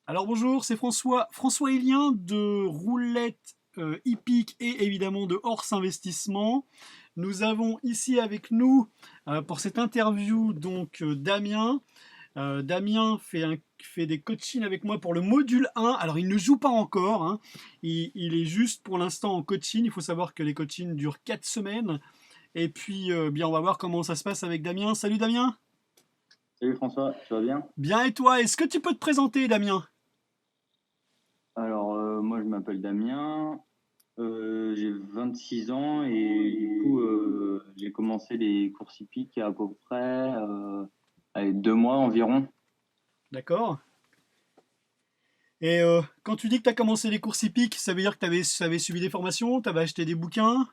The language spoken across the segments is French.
Alors bonjour, c'est François Élien de Roulette Hippique et évidemment de Horse Investissement. Nous avons ici avec nous pour cette interview Damien. Damien fait des coachings avec moi pour le module 1. Alors il ne joue pas encore, hein. Il est juste pour l'instant en coaching. Il faut savoir que les coachings durent 4 semaines. Et puis bien on va voir comment ça se passe avec Damien. Salut Damien. Salut François, tu vas bien? Bien et toi, est-ce que tu peux te présenter Damien? Alors, moi je m'appelle Damien, j'ai 26 ans et du coup j'ai commencé les courses hippiques il y a à peu près allez, 2 mois environ. D'accord. Et quand tu dis que tu as commencé les courses hippiques, ça veut dire que tu avais suivi des formations, tu avais acheté des bouquins?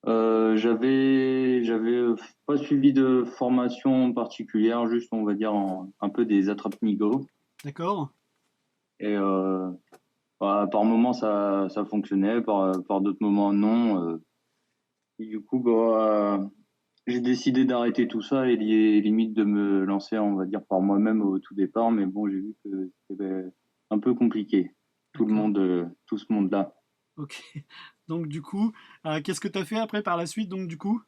J'avais pas suivi de formation particulière, juste on va dire un peu des attrape-nigo. D'accord? Et par moments ça fonctionnait, par d'autres moments non. Et du coup, j'ai décidé d'arrêter tout ça et limite de me lancer, on va dire, par moi-même au tout départ. Mais bon, j'ai vu que c'était un peu compliqué, D'accord. tout ce monde-là. Ok. Donc du coup, qu'est-ce que tu as fait après par la suite, donc du coup?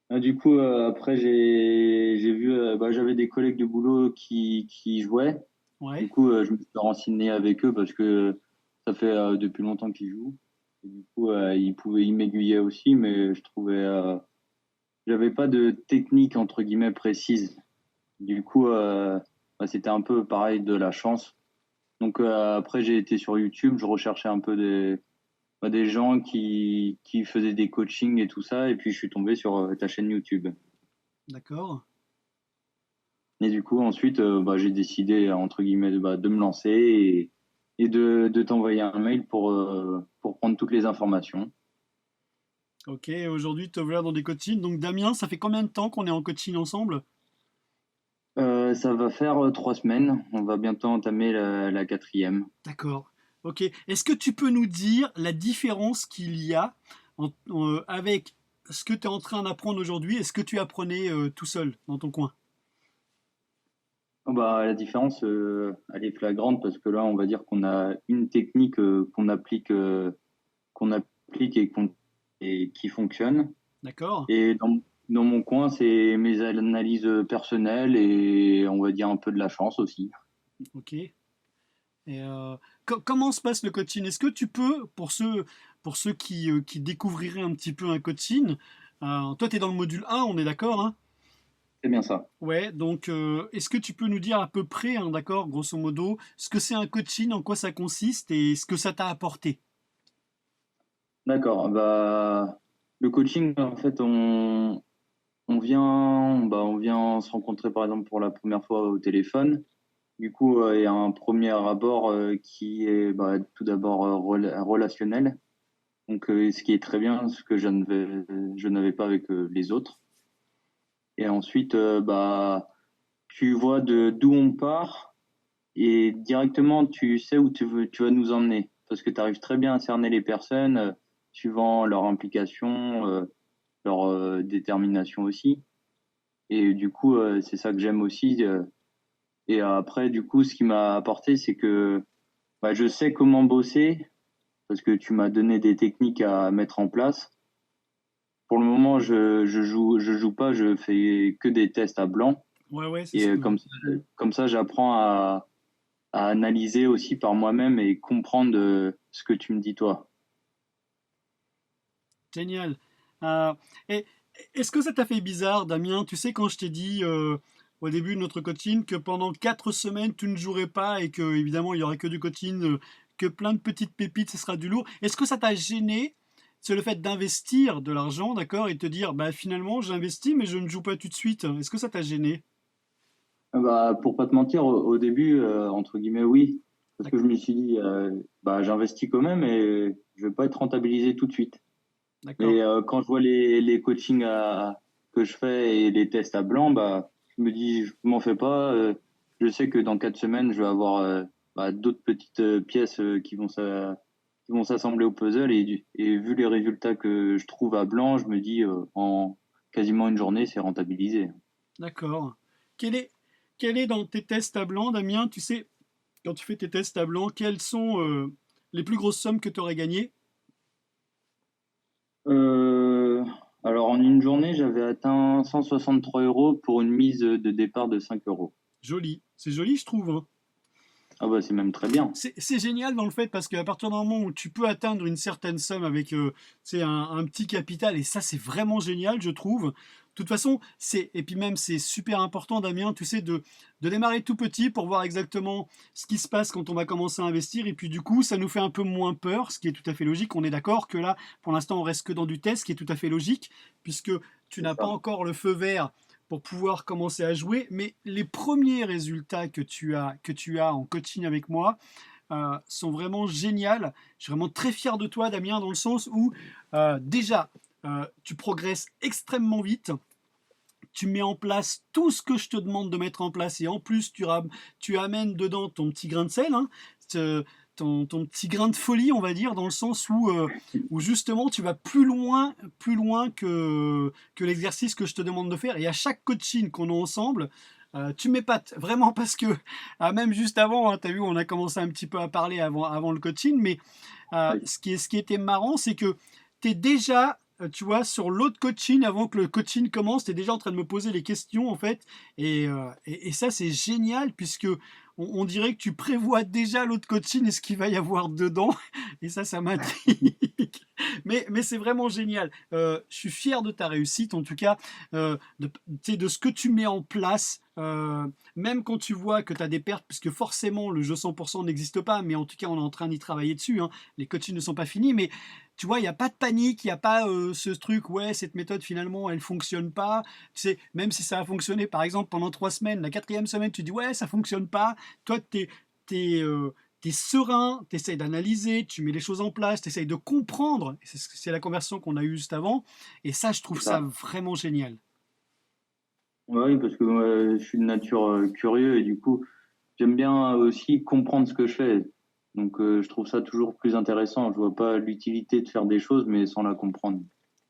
Ah, du coup, après, j'ai vu, j'avais des collègues de boulot qui jouaient. Du Ouais. coup, je me suis renseigné avec eux parce que ça fait depuis longtemps qu'ils jouent. Et du coup, ils m'aiguillaient aussi, mais je trouvais, j'avais pas de technique entre guillemets précise. Du coup, c'était un peu pareil de la chance. Donc après, j'ai été sur YouTube, je recherchais un peu des gens qui faisaient des coachings et tout ça, et puis je suis tombé sur ta chaîne YouTube. D'accord. Et du coup, ensuite, j'ai décidé, entre guillemets, de me lancer et de t'envoyer un mail pour prendre toutes les informations. Ok, aujourd'hui te voilà dans des coachings. Donc Damien, ça fait combien de temps qu'on est en coaching ensemble? Ça va faire 3 semaines, on va bientôt entamer la quatrième. D'accord. Ok. Est-ce que tu peux nous dire la différence qu'il y a avec ce que tu es en train d'apprendre aujourd'hui et ce que tu apprenais tout seul dans ton coin? Oh, la différence, elle est flagrante parce que là, on va dire qu'on a une technique qu'on applique et qui fonctionne. D'accord? Et dans mon coin, c'est mes analyses personnelles et on va dire un peu de la chance aussi. Ok. Et comment se passe le coaching? Est-ce que tu peux, pour ceux qui découvriraient un petit peu un coaching, toi tu es dans le module 1, on est d'accord, hein? C'est bien ça. Ouais, donc est-ce que tu peux nous dire à peu près, hein, d'accord, grosso modo, ce que c'est un coaching, en quoi ça consiste et ce que ça t'a apporté? D'accord. Le coaching, en fait, on vient se rencontrer par exemple pour la première fois au téléphone. Du coup, il y a un premier abord qui est tout d'abord relationnel. Donc, ce qui est très bien, ce que je n'avais pas avec les autres. Et ensuite, tu vois de d'où on part et directement, tu sais où tu vas nous emmener. Parce que tu arrives très bien à cerner les personnes suivant leur implication, leur détermination aussi. Et du coup, c'est ça que j'aime aussi. Et après, du coup, ce qui m'a apporté, c'est que je sais comment bosser parce que tu m'as donné des techniques à mettre en place. Pour le moment, je joue pas, je fais que des tests à blanc. Ouais, ouais, c'est Et ce que... comme ça, j'apprends à analyser aussi par moi-même et comprendre ce que tu me dis toi. Génial. Euh, et est-ce que ça t'a fait bizarre, Damien? Tu sais, quand je t'ai dit au début de notre coaching que pendant 4 semaines, tu ne jouerais pas et que, évidemment, il y aurait que du coaching, que plein de petites pépites, ce sera du lourd. Est-ce que ça t'a gêné? C'est le fait d'investir de l'argent, d'accord, et te dire, bah finalement, j'investis, mais je ne joue pas tout de suite. Est-ce que ça t'a gêné? Pour pas te mentir, au début, entre guillemets, oui, parce que je D'accord. me suis dit, j'investis quand même et je vais pas être rentabilisé tout de suite. D'accord. Mais quand je vois les coachings que je fais et les tests à blanc, je me dis, je m'en fais pas. Je sais que dans 4 semaines, je vais avoir d'autres petites pièces qui vont s'assembler au puzzle et vu les résultats que je trouve à blanc, je me dis en quasiment une journée, c'est rentabilisé. D'accord. Quel est, quel est dans tes tests à blanc, Damien, tu sais, quand tu fais tes tests à blanc, quelles sont les plus grosses sommes que tu aurais gagnées? Euh, alors, en une journée, j'avais atteint 163 euros pour une mise de départ de 5 euros. Joli, c'est joli, je trouve, hein. Ah bah, c'est même très bien. C'est génial dans le fait parce qu'à partir du moment où tu peux atteindre une certaine somme avec un petit capital, et ça c'est vraiment génial, je trouve. De toute façon, et puis même c'est super important, Damien, tu sais, de démarrer tout petit pour voir exactement ce qui se passe quand on va commencer à investir. Et puis du coup, ça nous fait un peu moins peur, ce qui est tout à fait logique. On est d'accord que là, pour l'instant, on reste que dans du test, ce qui est tout à fait logique, puisque tu C'est n'as pas ça. encore le feu vert pour pouvoir commencer à jouer. Mais les premiers résultats que tu as en coaching avec moi sont vraiment géniaux. Je suis vraiment très fier de toi, Damien, dans le sens où déjà, tu progresses extrêmement vite. Tu mets en place tout ce que je te demande de mettre en place et en plus tu amènes dedans ton petit grain de sel, hein, ton petit grain de folie, on va dire, dans le sens où justement tu vas plus loin que l'exercice que je te demande de faire. Et à chaque coaching qu'on a ensemble, tu m'épates vraiment parce que même juste avant, hein, tu as vu, on a commencé un petit peu à parler avant le coaching, mais Oui. ce qui était marrant, c'est que tu es déjà, tu vois, sur l'autre coaching, avant que le coaching commence, tu es déjà en train de me poser les questions, en fait. Et ça, c'est génial, puisque on dirait que tu prévois déjà l'autre coaching et ce qu'il va y avoir dedans. Et ça m'intrigue. Mais c'est vraiment génial. Je suis fier de ta réussite, en tout cas, de ce que tu mets en place. Même quand tu vois que tu as des pertes, puisque forcément le jeu 100% n'existe pas, mais en tout cas on est en train d'y travailler dessus, hein. Les coachings ne sont pas finis, mais tu vois, il n'y a pas de panique, il n'y a pas ce truc, ouais, cette méthode finalement elle fonctionne pas. Tu sais, même si ça a fonctionné par exemple pendant 3 semaines, la quatrième semaine tu dis ouais, ça fonctionne pas. Toi, t'es serein, tu essayes d'analyser, tu mets les choses en place, tu essayes de comprendre. C'est la conversation qu'on a eue juste avant. Et ça, je trouve C'est ça ça. vraiment génial. Oui, parce que moi, je suis de nature curieux et du coup, j'aime bien aussi comprendre ce que je fais. Donc, je trouve ça toujours plus intéressant. Je vois pas l'utilité de faire des choses, mais sans la comprendre.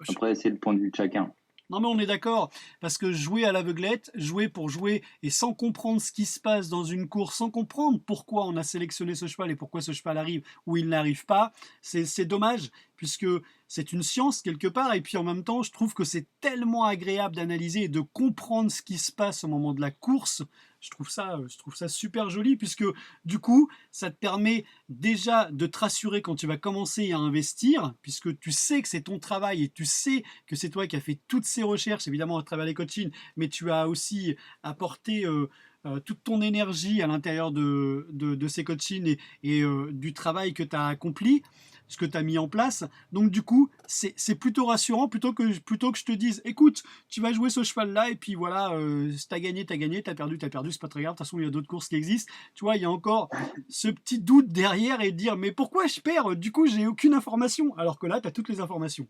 Après, c'est le point de vue de chacun. Non mais on est d'accord, parce que jouer à l'aveuglette, jouer pour jouer et sans comprendre ce qui se passe dans une course, sans comprendre pourquoi on a sélectionné ce cheval et pourquoi ce cheval arrive ou il n'arrive pas, c'est dommage, puisque c'est une science quelque part, et puis en même temps je trouve que c'est tellement agréable d'analyser et de comprendre ce qui se passe au moment de la course. Je trouve ça super joli, puisque du coup ça te permet déjà de te rassurer quand tu vas commencer à investir, puisque tu sais que c'est ton travail et tu sais que c'est toi qui as fait toutes ces recherches, évidemment à travers les coachings, mais tu as aussi apporté toute ton énergie à l'intérieur de ces coachings et du travail que tu as accompli, ce que tu as mis en place. Donc du coup, c'est plutôt rassurant plutôt que je te dise, écoute, tu vas jouer ce cheval-là et puis voilà, t'as gagné, t'as perdu, c'est pas très grave, de toute façon il y a d'autres courses qui existent. Tu vois, il y a encore ce petit doute derrière et dire, mais pourquoi je perds? Du coup, j'ai aucune information. Alors que là, tu as toutes les informations.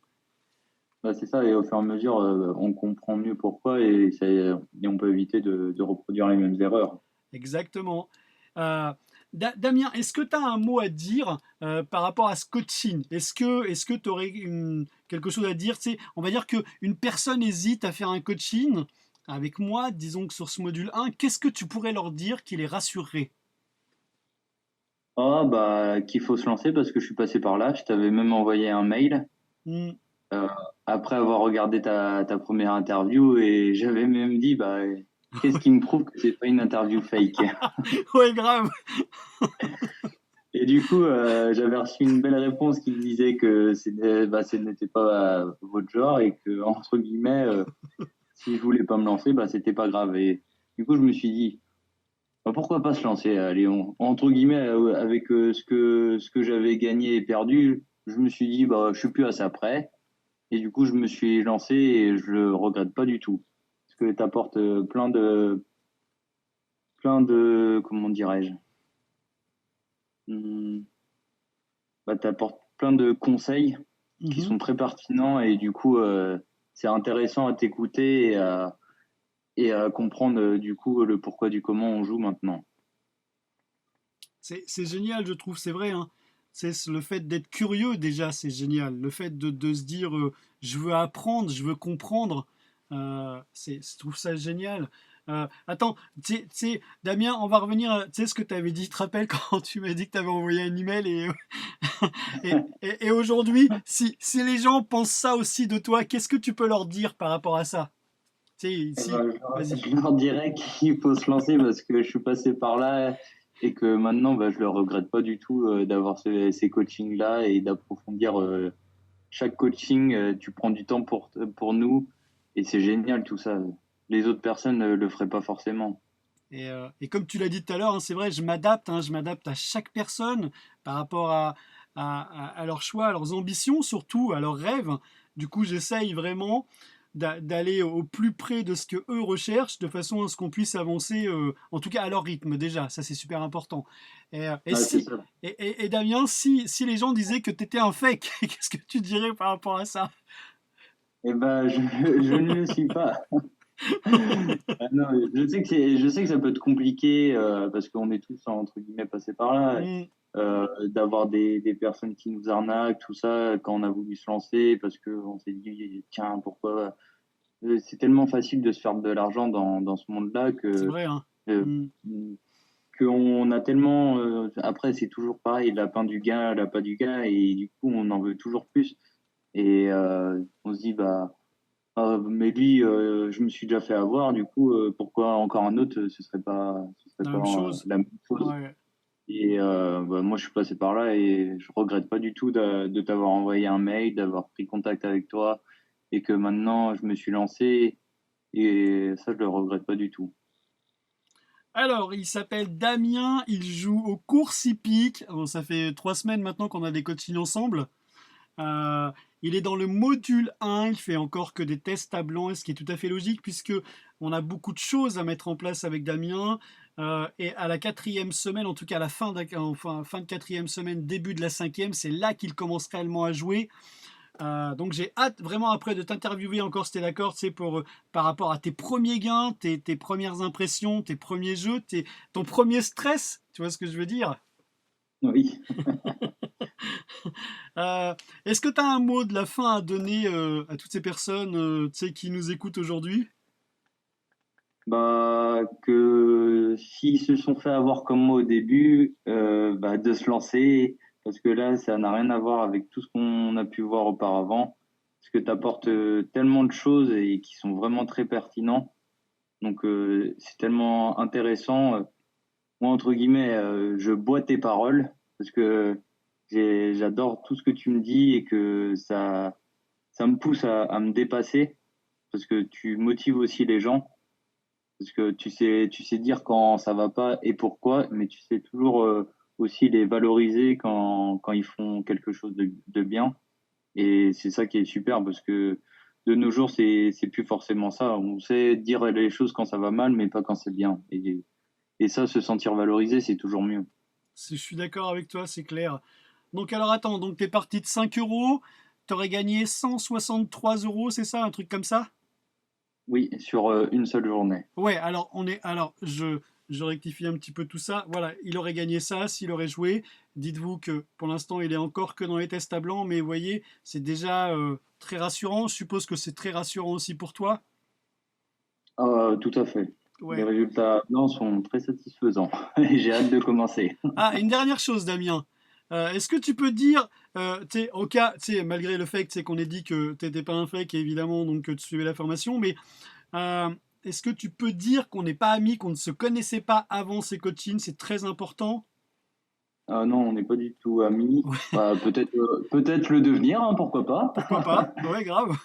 Bah, c'est ça, et au fur et à mesure, on comprend mieux pourquoi et on peut éviter de reproduire les mêmes erreurs. Exactement. Euh, Damien, est-ce que tu as un mot à dire par rapport à ce coaching? Est-ce que tu aurais quelque chose à dire? Tu sais, on va dire qu'une personne hésite à faire un coaching avec moi, disons que sur ce module 1, qu'est-ce que tu pourrais leur dire qui les rassurerait? Ah, bah, qu'il faut se lancer parce que je suis passé par là. Je t'avais même envoyé un mail Hmm. euh, après avoir regardé ta première interview et j'avais même dit, bah, qu'est-ce qui me prouve que c'est pas une interview fake? Ouais, grave. Et du coup, j'avais reçu une belle réponse qui me disait que ce n'était pas votre genre et que, entre guillemets, si je voulais pas me lancer, bah, c'était pas grave. Et du coup, je me suis dit, bah, pourquoi pas se lancer, Léon? Entre guillemets, avec ce que j'avais gagné et perdu, je me suis dit, bah, je suis plus à ça près. Et du coup, je me suis lancé et je le regrette pas du tout. Parce que tu apportes comment dirais-je, Hmm, bah, t'apportes plein de conseils qui Mhm. sont très pertinents et du coup, c'est intéressant à t'écouter et à comprendre du coup le pourquoi du comment on joue maintenant. C'est génial, je trouve, c'est vrai, hein. Le fait d'être curieux déjà, c'est génial. Le fait de se dire, je veux apprendre, je veux comprendre, je trouve ça génial. Attends, Damien, on va revenir. Tu sais ce que tu avais dit, tu te rappelles quand tu m'as dit que tu avais envoyé un email et aujourd'hui, si les gens pensent ça aussi de toi, qu'est-ce que tu peux leur dire par rapport à ça? Tu sais, Eh si, ben, vas-y. je leur dirais qu'il faut se lancer parce que je suis passé par là et que maintenant, je le regrette pas du tout d'avoir ces coachings-là et d'approfondir chaque coaching. Tu prends du temps pour nous et c'est génial tout ça. Les autres personnes ne le feraient pas forcément. Et comme tu l'as dit tout à l'heure, hein, c'est vrai, je m'adapte à chaque personne par rapport à leurs choix, à leurs ambitions, surtout à leurs rêves. Du coup, j'essaye vraiment d'aller au plus près de ce que eux recherchent, de façon à ce qu'on puisse avancer, en tout cas à leur rythme déjà. Ça, c'est super important. Ouais, c'est ça. Et Damien, si les gens disaient que tu étais un fake, qu'est-ce que tu dirais par rapport à ça? Eh ben, je ne le suis pas. Ah non, je sais que ça peut être compliqué parce qu'on est tous entre guillemets passés par là, Hmm, d'avoir des personnes qui nous arnaquent, tout ça, quand on a voulu se lancer, parce que on s'est dit tiens pourquoi. C'est tellement facile de se faire de l'argent dans ce monde-là c'est que vrai, hein. euh, Hmm. qu'on a tellement. Après c'est toujours pareil, l'appât du gain, l'appât du gain, et du coup on en veut toujours plus. Et on se dit bah mais lui, je me suis déjà fait avoir, du coup, pourquoi encore un autre, ce serait La pas même chose. la même chose. Ouais. Et moi, je suis passé par là et je regrette pas du tout de t'avoir envoyé un mail, d'avoir pris contact avec toi et que maintenant je me suis lancé et ça, je le regrette pas du tout. Alors, il s'appelle Damien, il joue aux courses hippiques. Bon, ça fait 3 semaines maintenant qu'on a des coachings ensemble. Euh, il est dans le module 1, il fait encore que des tests à blanc, ce qui est tout à fait logique puisque on a beaucoup de choses à mettre en place avec Damien. Et à la 4e semaine, en tout cas à la fin de 4e semaine, début de la 5e, c'est là qu'il commence réellement à jouer. Donc j'ai hâte vraiment après de t'interviewer encore si t'es d'accord, tu sais, par rapport à tes premiers gains, tes premières impressions, tes premiers jeux, ton premier stress, tu vois ce que je veux dire? Oui. Euh, Est-ce que tu as un mot de la fin à donner à toutes ces personnes tu sais, qui nous écoutent aujourd'hui? Bah, que s'ils se sont fait avoir comme moi au début, de se lancer, parce que là, ça n'a rien à voir avec tout ce qu'on a pu voir auparavant, parce que tu apportes tellement de choses et qui sont vraiment très pertinents. Donc, c'est tellement intéressant. Moi, entre guillemets, je bois tes paroles, parce que j'adore tout ce que tu me dis et que ça me pousse à me dépasser, parce que tu motives aussi les gens. Parce que tu sais dire quand ça va pas et pourquoi, mais tu sais toujours aussi les valoriser quand ils font quelque chose de bien. Et c'est ça qui est super parce que de nos jours, c'est plus forcément ça. On sait dire les choses quand ça va mal, mais pas quand c'est bien. Et ça, se sentir valorisé, c'est toujours mieux. Je suis d'accord avec toi, c'est clair. Donc alors attends, donc t'es parti de 5 euros, t'aurais gagné 163 euros, c'est ça, un truc comme ça? Oui, sur une seule journée. Ouais, alors je rectifie un petit peu tout ça. Voilà, il aurait gagné ça s'il aurait joué. Dites-vous que pour l'instant, il est encore que dans les tests à blanc, mais vous voyez, c'est déjà très rassurant. Je suppose que c'est très rassurant aussi pour toi. Tout à fait. Les Ouais. résultats blancs sont très satisfaisants. Et j'ai hâte de commencer. Ah, une dernière chose, Damien. Est-ce que tu peux dire, au cas, malgré le fait qu'on ait dit que tu n'étais pas un fake, évidemment, donc que tu suivais la formation, mais Euh, est-ce que tu peux dire qu'on n'est pas amis, qu'on ne se connaissait pas avant ces coachings? C'est très important. Ah non, on n'est pas du tout amis. Ouais, Bah, peut-être le devenir, hein, pourquoi pas. pourquoi pas? Ouais, grave.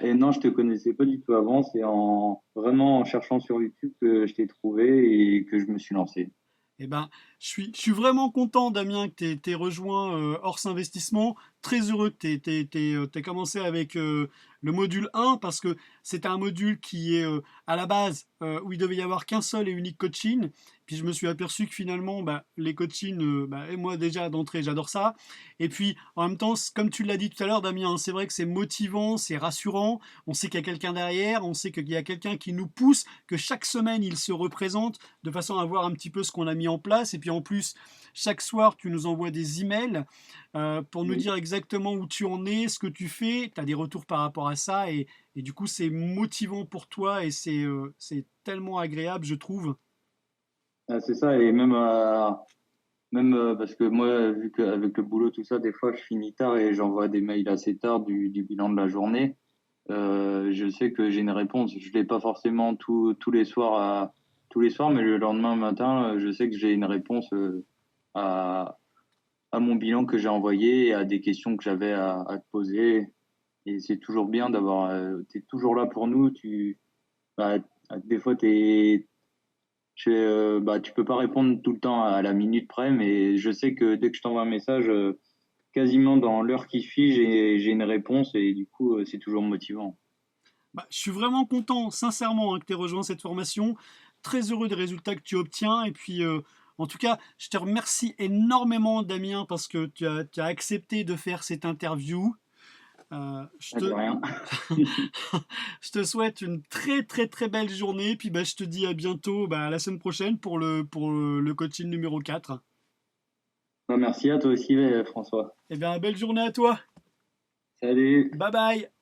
Et non, je te connaissais pas du tout avant. C'est en vraiment en cherchant sur YouTube que je t'ai trouvé et que je me suis lancé. Eh ben, je suis vraiment content, Damien, que tu aies rejoint Ors Investissement. Très heureux que tu aies commencé avec le module 1 parce que c'est un module qui est à la base où il devait y avoir qu'un seul et unique coaching. Puis je me suis aperçu que finalement, bah, les coachings, et moi déjà d'entrée, j'adore ça. Et puis en même temps, comme tu l'as dit tout à l'heure, Damien, hein, c'est vrai que c'est motivant, c'est rassurant. On sait qu'il y a quelqu'un derrière, on sait qu'il y a quelqu'un qui nous pousse, que chaque semaine il se représente de façon à voir un petit peu ce qu'on a mis en place. Et puis en plus, chaque soir, tu nous envoies des emails pour nous Oui. dire exactement où tu en es, ce que tu fais. Tu as des retours par rapport à ça. Et Et du coup, c'est motivant pour toi et c'est tellement agréable, je trouve. C'est ça, et même parce que moi, vu qu'avec le boulot, tout ça, des fois, je finis tard et j'envoie des mails assez tard du bilan de la journée. Je sais que j'ai une réponse. Je l'ai pas forcément tous les soirs, mais le lendemain matin, je sais que j'ai une réponse à, à mon bilan que j'ai envoyé et à des questions que j'avais à te poser. Et c'est toujours bien t'es toujours là pour nous. Bah, des fois, tu peux pas répondre tout le temps à la minute près, mais je sais que dès que je t'envoie un message, quasiment dans l'heure qui suit, j'ai une réponse et du coup, c'est toujours motivant. Bah, je suis vraiment content, sincèrement, hein, que tu aies rejoint cette formation. Très heureux des résultats que tu obtiens. Et puis, en tout cas, je te remercie énormément, Damien, parce que tu as accepté de faire cette interview. Je Ah, de te, rien. je te souhaite une très très très belle journée. Puis bah, je te dis à bientôt, bah, la semaine prochaine pour le coaching numéro 4. Bah, merci à toi aussi, François. Eh bien, belle journée à toi. Salut. Bye bye.